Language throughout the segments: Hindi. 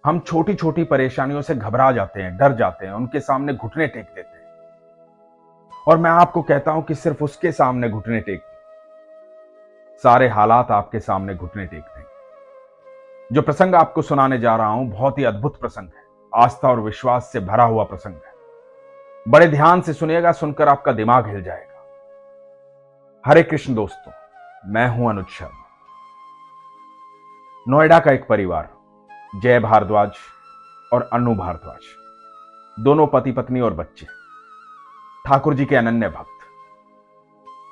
हम छोटी छोटी परेशानियों से घबरा जाते हैं, डर जाते हैं, उनके सामने घुटने टेक देते हैं। और मैं आपको कहता हूं कि सिर्फ उसके सामने घुटने टेक, सारे हालात आपके सामने घुटने टेक देंगे। जो प्रसंग आपको सुनाने जा रहा हूं बहुत ही अद्भुत प्रसंग है, आस्था और विश्वास से भरा हुआ प्रसंग है। बड़े ध्यान से सुनिएगा, सुनकर आपका दिमाग हिल जाएगा। हरे कृष्ण दोस्तों, मैं हूं अनुज शर्मा। नोएडा का एक परिवार, जय भारद्वाज और अनु भारद्वाज, दोनों पति पत्नी और बच्चे, ठाकुर जी के अनन्य भक्त।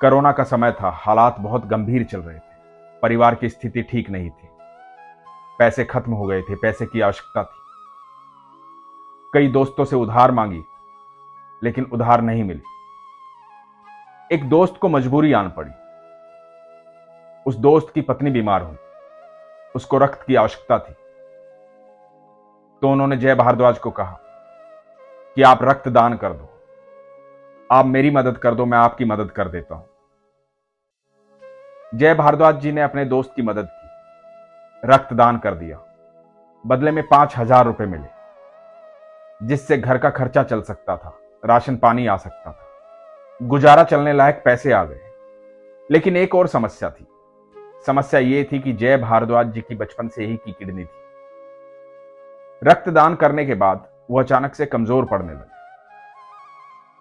कोरोना का समय था, हालात बहुत गंभीर चल रहे थे, परिवार की स्थिति ठीक नहीं थी, पैसे खत्म हो गए थे, पैसे की आवश्यकता थी। कई दोस्तों से उधार मांगी, लेकिन उधार नहीं मिली। एक दोस्त को मजबूरी आन पड़ी। उस दोस्त की पत्नी बीमार हुई, उसको रक्त की आवश्यकता थी। तो उन्होंने जय भारद्वाज को कहा कि आप रक्त दान कर दो, आप मेरी मदद कर दो, मैं आपकी मदद कर देता हूं। जय भारद्वाज जी ने अपने दोस्त की मदद की, रक्तदान कर दिया। बदले में 5,000 रुपए मिले, जिससे घर का खर्चा चल सकता था, राशन पानी आ सकता था, गुजारा चलने लायक पैसे आ गए। लेकिन एक और समस्या थी। समस्या यह थी कि जय भारद्वाज जी की बचपन से ही की किडनी थी। रक्तदान करने के बाद वो अचानक से कमजोर पड़ने लगे,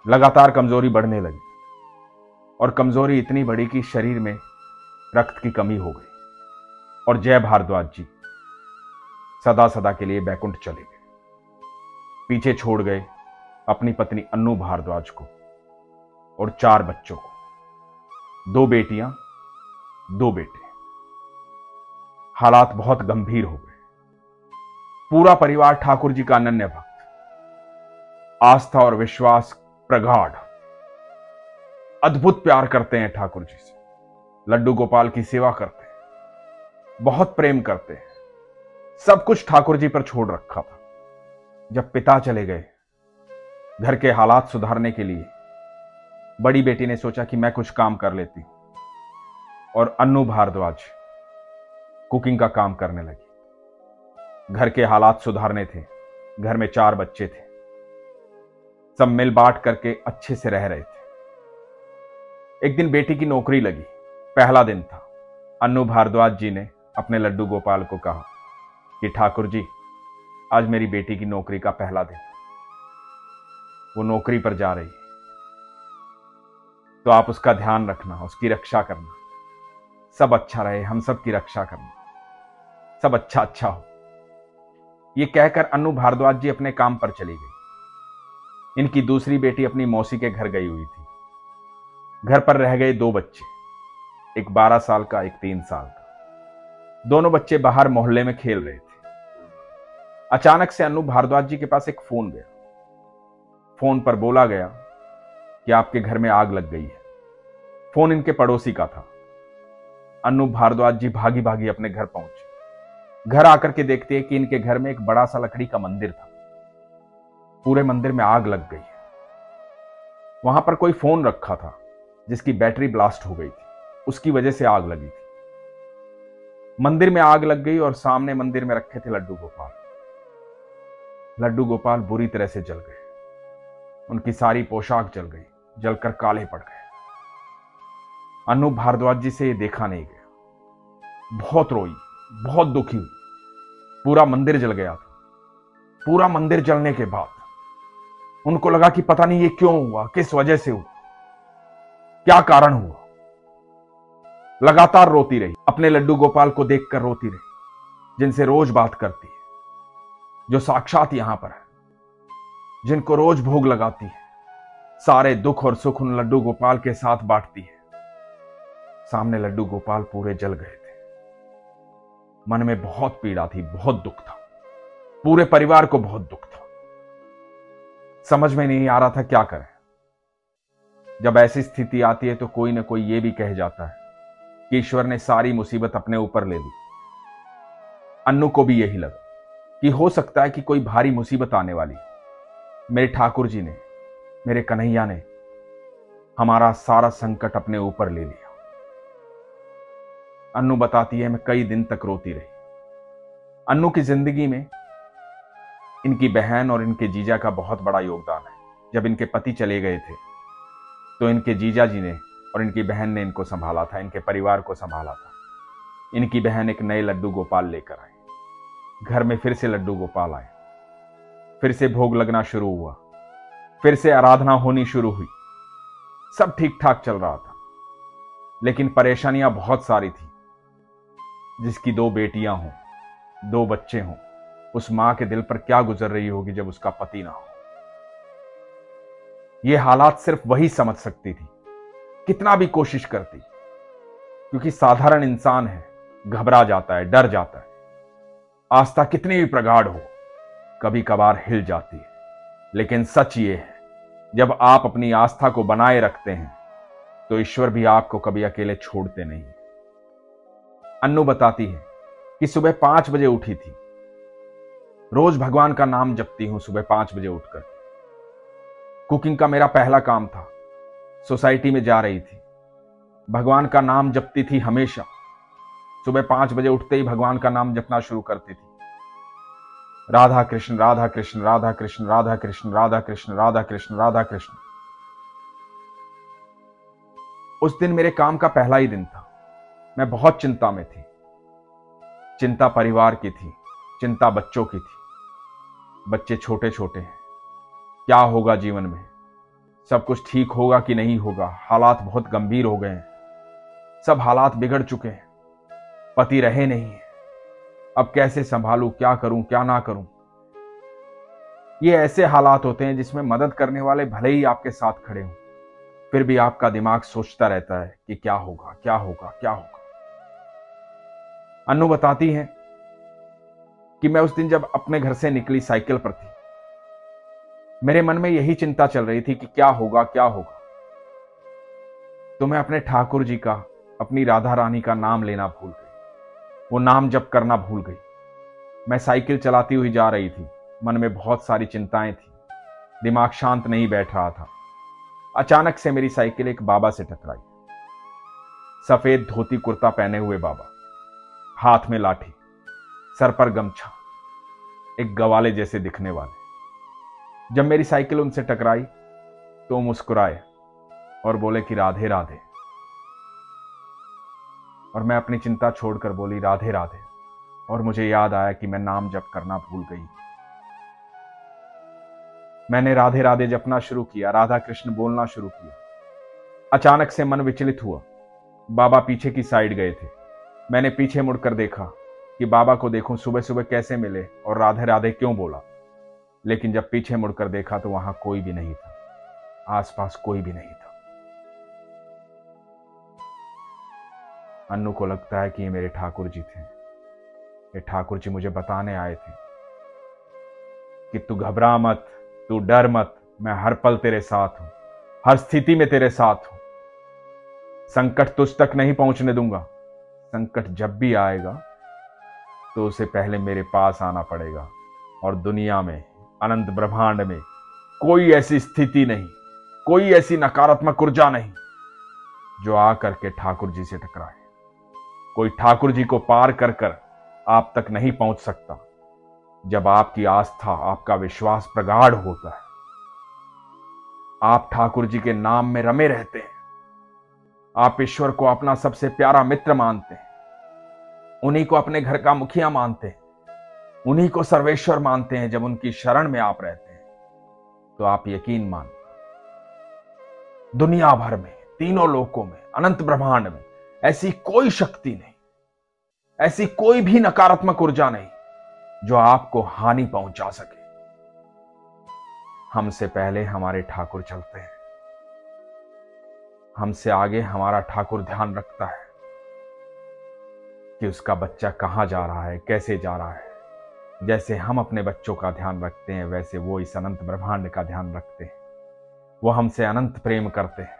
लगातार कमजोरी बढ़ने लगी, और कमजोरी इतनी बढ़ी कि शरीर में रक्त की कमी हो गई, और जय भारद्वाज जी सदा सदा के लिए बैकुंठ चले गए। पीछे छोड़ गए अपनी पत्नी अनु भारद्वाज को और 4 बच्चों को, 2 बेटियां, 2 बेटे। हालात बहुत गंभीर हो गए। पूरा परिवार ठाकुर जी का अनन्य भक्त, आस्था और विश्वास प्रगाढ़, अद्भुत प्यार करते हैं ठाकुर जी से, लड्डू गोपाल की सेवा करते हैं, बहुत प्रेम करते हैं, सब कुछ ठाकुर जी पर छोड़ रखा था। जब पिता चले गए, घर के हालात सुधारने के लिए बड़ी बेटी ने सोचा कि मैं कुछ काम कर लेती हूं, और अनु भारद्वाज कुकिंग का काम करने लगी। घर के हालात सुधारने थे, घर में 4 बच्चे थे, सब मिल बांट करके अच्छे से रह रहे थे। एक दिन बेटी की नौकरी लगी, पहला दिन था। अनु भारद्वाज जी ने अपने लड्डू गोपाल को कहा कि ठाकुर जी, आज मेरी बेटी की नौकरी का पहला दिन, वो नौकरी पर जा रही है, तो आप उसका ध्यान रखना, उसकी रक्षा करना, सब अच्छा रहे, हम सब की रक्षा करना, सब अच्छा अच्छा हो। ये कहकर अनु भारद्वाज जी अपने काम पर चली गई। इनकी दूसरी बेटी अपनी मौसी के घर गई हुई थी। घर पर रह गए 2 बच्चे, एक 12 साल का, एक 3 साल का। दोनों बच्चे बाहर मोहल्ले में खेल रहे थे। अचानक से अनु भारद्वाज जी के पास एक फोन गया। फोन पर बोला गया कि आपके घर में आग लग गई है। फोन इनके पड़ोसी का था। अनु भारद्वाज जी भागी भागी अपने घर पहुंचे। घर आकर के देखते हैं कि इनके घर में एक बड़ा सा लकड़ी का मंदिर था। पूरे मंदिर में आग लग गई है। वहां पर कोई फोन रखा था जिसकी बैटरी ब्लास्ट हो गई थी, उसकी वजह से आग लगी थी। मंदिर में आग लग गई और सामने मंदिर में रखे थे लड्डू गोपाल। लड्डू गोपाल बुरी तरह से जल गए। उनकी सारी पोशाक जल गई, जलकर काले पड़ गए। अनु भारद्वाज जी से ये देखा नहीं गया। बहुत रोई, बहुत दुखी हुई। पूरा मंदिर जल गया था। पूरा मंदिर जलने के बाद उनको लगा कि पता नहीं ये क्यों हुआ, किस वजह से हुआ, क्या कारण हुआ। लगातार रोती रही, अपने लड्डू गोपाल को देखकर रोती रही, जिनसे रोज बात करती है, जो साक्षात यहां पर है, जिनको रोज भोग लगाती है, सारे दुख और सुख उन लड्डू गोपाल के साथ बांटती है। सामने लड्डू गोपाल पूरे जल गए थे। मन में बहुत पीड़ा थी, बहुत दुख था। पूरे परिवार को बहुत दुख था। समझ में नहीं आ रहा था क्या करें। जब ऐसी स्थिति आती है तो कोई ना कोई ये भी कह जाता है कि ईश्वर ने सारी मुसीबत अपने ऊपर ले ली। अन्नू को भी यही लगा कि हो सकता है कि कोई भारी मुसीबत आने वाली। मेरे ठाकुर जी ने, मेरे कन्हैया ने हमारा सारा संकट अपने ऊपर ले लिया। अन्नू बताती है, मैं कई दिन तक रोती रही। अन्नू की जिंदगी में इनकी बहन और इनके जीजा का बहुत बड़ा योगदान है। जब इनके पति चले गए थे तो इनके जीजा जी ने और इनकी बहन ने इनको संभाला था, इनके परिवार को संभाला था। इनकी बहन एक नए लड्डू गोपाल लेकर आई। घर में फिर से लड्डू गोपाल आए, फिर से भोग लगना शुरू हुआ, फिर से आराधना होनी शुरू हुई। सब ठीक ठाक चल रहा था, लेकिन परेशानियां बहुत सारी थी। जिसकी 2 बेटियां हों, 2 बच्चे हों, उस मां के दिल पर क्या गुजर रही होगी जब उसका पति ना हो। यह हालात सिर्फ वही समझ सकती थी, कितना भी कोशिश करती, क्योंकि साधारण इंसान है, घबरा जाता है, डर जाता है। आस्था कितनी भी प्रगाढ़ हो, कभी कभार हिल जाती है। लेकिन सच ये है, जब आप अपनी आस्था को बनाए रखते हैं तो ईश्वर भी आपको कभी अकेले छोड़ते नहीं। अन्नू बताती है कि सुबह 5 बजे उठी थी। रोज भगवान का नाम जपती हूं सुबह 5 बजे उठकर। कुकिंग का मेरा पहला काम था। सोसाइटी में जा रही थी, भगवान का नाम जपती थी हमेशा। सुबह 5 बजे उठते ही भगवान का नाम जपना शुरू करती थी। राधा कृष्ण राधा कृष्ण राधा कृष्ण राधा कृष्ण राधा कृष्ण राधा कृष्ण राधा कृष्ण। उस दिन मेरे काम का पहला ही दिन था। मैं बहुत चिंता में थी। चिंता परिवार की थी, चिंता बच्चों की थी। बच्चे छोटे छोटे हैं, क्या होगा जीवन में, सब कुछ ठीक होगा कि नहीं होगा। हालात बहुत गंभीर हो गए हैं, सब हालात बिगड़ चुके हैं। पति रहे नहीं है, अब कैसे संभालूं, क्या करूं क्या ना करूं। ये ऐसे हालात होते हैं जिसमें मदद करने वाले भले ही आपके साथ खड़े हों, फिर भी आपका दिमाग सोचता रहता है कि क्या होगा क्या होगा क्या होगा। अन्नू बताती है कि मैं उस दिन जब अपने घर से निकली साइकिल पर थी, मेरे मन में यही चिंता चल रही थी कि क्या होगा क्या होगा। तो मैं अपने ठाकुर जी का, अपनी राधा रानी का नाम लेना भूल गई, वो नाम जप करना भूल गई। मैं साइकिल चलाती हुई जा रही थी, मन में बहुत सारी चिंताएं थी, दिमाग शांत नहीं बैठ रहा था। अचानक से मेरी साइकिल एक बाबा से टकराई। सफेद धोती कुर्ता पहने हुए बाबा, हाथ में लाठी, सर पर गमछा, एक गवाले जैसे दिखने वाले। जब मेरी साइकिल उनसे टकराई तो मुस्कुराए और बोले कि राधे राधे। और मैं अपनी चिंता छोड़कर बोली राधे राधे, और मुझे याद आया कि मैं नाम जप करना भूल गई। मैंने राधे राधे जपना शुरू किया, राधा कृष्ण बोलना शुरू किया। अचानक से मन विचलित हुआ। बाबा पीछे की साइड गए थे। मैंने पीछे मुड़कर देखा कि बाबा को देखूं सुबह सुबह कैसे मिले और राधे राधे क्यों बोला। लेकिन जब पीछे मुड़कर देखा तो वहां कोई भी नहीं था, आसपास कोई भी नहीं था। अन्नू को लगता है कि ये मेरे ठाकुर जी थे। ये ठाकुर जी मुझे बताने आए थे कि तू घबरा मत, तू डर मत, मैं हर पल तेरे साथ हूं, हर स्थिति में तेरे साथ हूं। संकट तुझ तक नहीं पहुंचने दूंगा। संकट जब भी आएगा तो उसे पहले मेरे पास आना पड़ेगा। और दुनिया में, अनंत ब्रह्मांड में कोई ऐसी स्थिति नहीं, कोई ऐसी नकारात्मक ऊर्जा नहीं जो आकर के ठाकुर जी से टकराए। कोई ठाकुर जी को पार कर कर आप तक नहीं पहुंच सकता जब आपकी आस्था, आपका विश्वास प्रगाढ़ होता है। आप ठाकुर जी के नाम में रमे रहते हैं। आप ईश्वर को अपना सबसे प्यारा मित्र मानते हैं, उन्हीं को अपने घर का मुखिया मानते हैं, उन्हीं को सर्वेश्वर मानते हैं। जब उनकी शरण में आप रहते हैं तो आप यकीन मान, दुनिया भर में, तीनों लोकों में, अनंत ब्रह्मांड में ऐसी कोई शक्ति नहीं, ऐसी कोई भी नकारात्मक ऊर्जा नहीं जो आपको हानि पहुंचा सके। हमसे पहले हमारे ठाकुर चलते हैं, हमसे आगे हमारा ठाकुर ध्यान रखता है कि उसका बच्चा कहां जा रहा है, कैसे जा रहा है। जैसे हम अपने बच्चों का ध्यान रखते हैं, वैसे वो इस अनंत ब्रह्मांड का ध्यान रखते हैं। वो हमसे अनंत प्रेम करते हैं,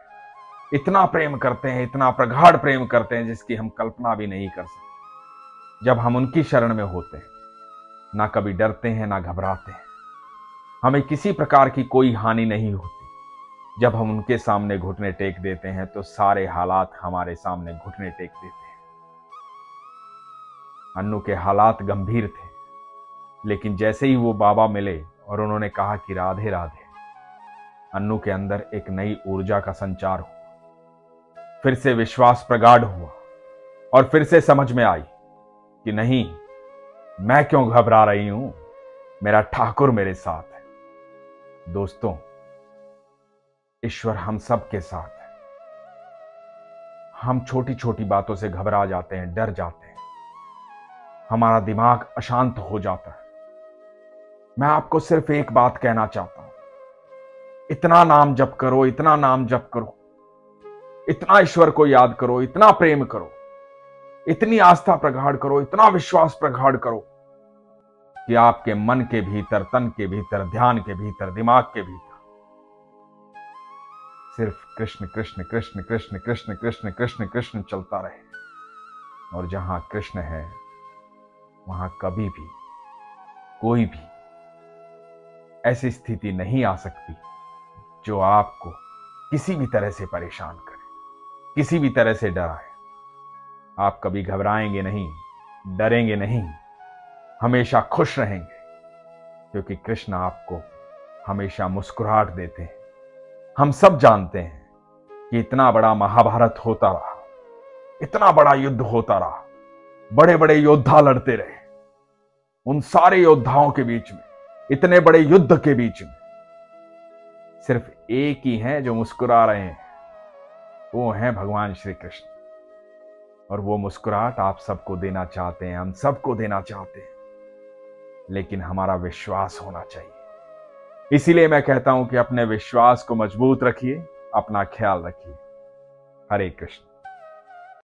इतना प्रेम करते हैं, इतना प्रगाढ़ प्रेम करते हैं जिसकी हम कल्पना भी नहीं कर सकते। जब हम उनकी शरण में होते हैं, ना कभी डरते हैं ना घबराते हैं। हमें किसी प्रकार की कोई हानि नहीं होती। जब हम उनके सामने घुटने टेक देते हैं तो सारे हालात हमारे सामने घुटने टेक देते हैं। अन्नू के हालात गंभीर थे, लेकिन जैसे ही वो बाबा मिले और उन्होंने कहा कि राधे राधे, अन्नू के अंदर एक नई ऊर्जा का संचार हुआ। फिर से विश्वास प्रगाढ़ हुआ और फिर से समझ में आई कि नहीं, मैं क्यों घबरा रही हूं, मेरा ठाकुर मेरे साथ है। दोस्तों, ईश्वर हम सब के साथ है। हम छोटी छोटी बातों से घबरा जाते हैं, डर जाते हैं, हमारा दिमाग अशांत हो जाता है। मैं आपको सिर्फ एक बात कहना चाहता हूं, इतना नाम जप करो, इतना नाम जप करो, इतना ईश्वर को याद करो, इतना प्रेम करो, इतनी आस्था प्रगाढ़ करो, इतना विश्वास प्रगाढ़ करो कि आपके मन के भीतर, तन के भीतर, ध्यान के भीतर, दिमाग के भीतर सिर्फ कृष्ण कृष्ण कृष्ण कृष्ण कृष्ण कृष्ण कृष्ण कृष्ण चलता रहे। और जहां कृष्ण है वहां कभी भी कोई भी ऐसी स्थिति नहीं आ सकती जो आपको किसी भी तरह से परेशान करे, किसी भी तरह से डराए। आप कभी घबराएंगे नहीं, डरेंगे नहीं, हमेशा खुश रहेंगे, क्योंकि कृष्ण आपको हमेशा मुस्कुराहट देते हैं। हम सब जानते हैं कि इतना बड़ा महाभारत होता रहा, इतना बड़ा युद्ध होता रहा, बड़े बड़े योद्धा लड़ते रहे। उन सारे योद्धाओं के बीच में, इतने बड़े युद्ध के बीच में सिर्फ एक ही हैं जो मुस्कुरा रहे हैं, वो हैं भगवान श्री कृष्ण। और वो मुस्कुराहट आप सबको देना चाहते हैं, हम सबको देना चाहते हैं, लेकिन हमारा विश्वास होना चाहिए। इसीलिए मैं कहता हूं कि अपने विश्वास को मजबूत रखिए, अपना ख्याल रखिए। हरे कृष्ण।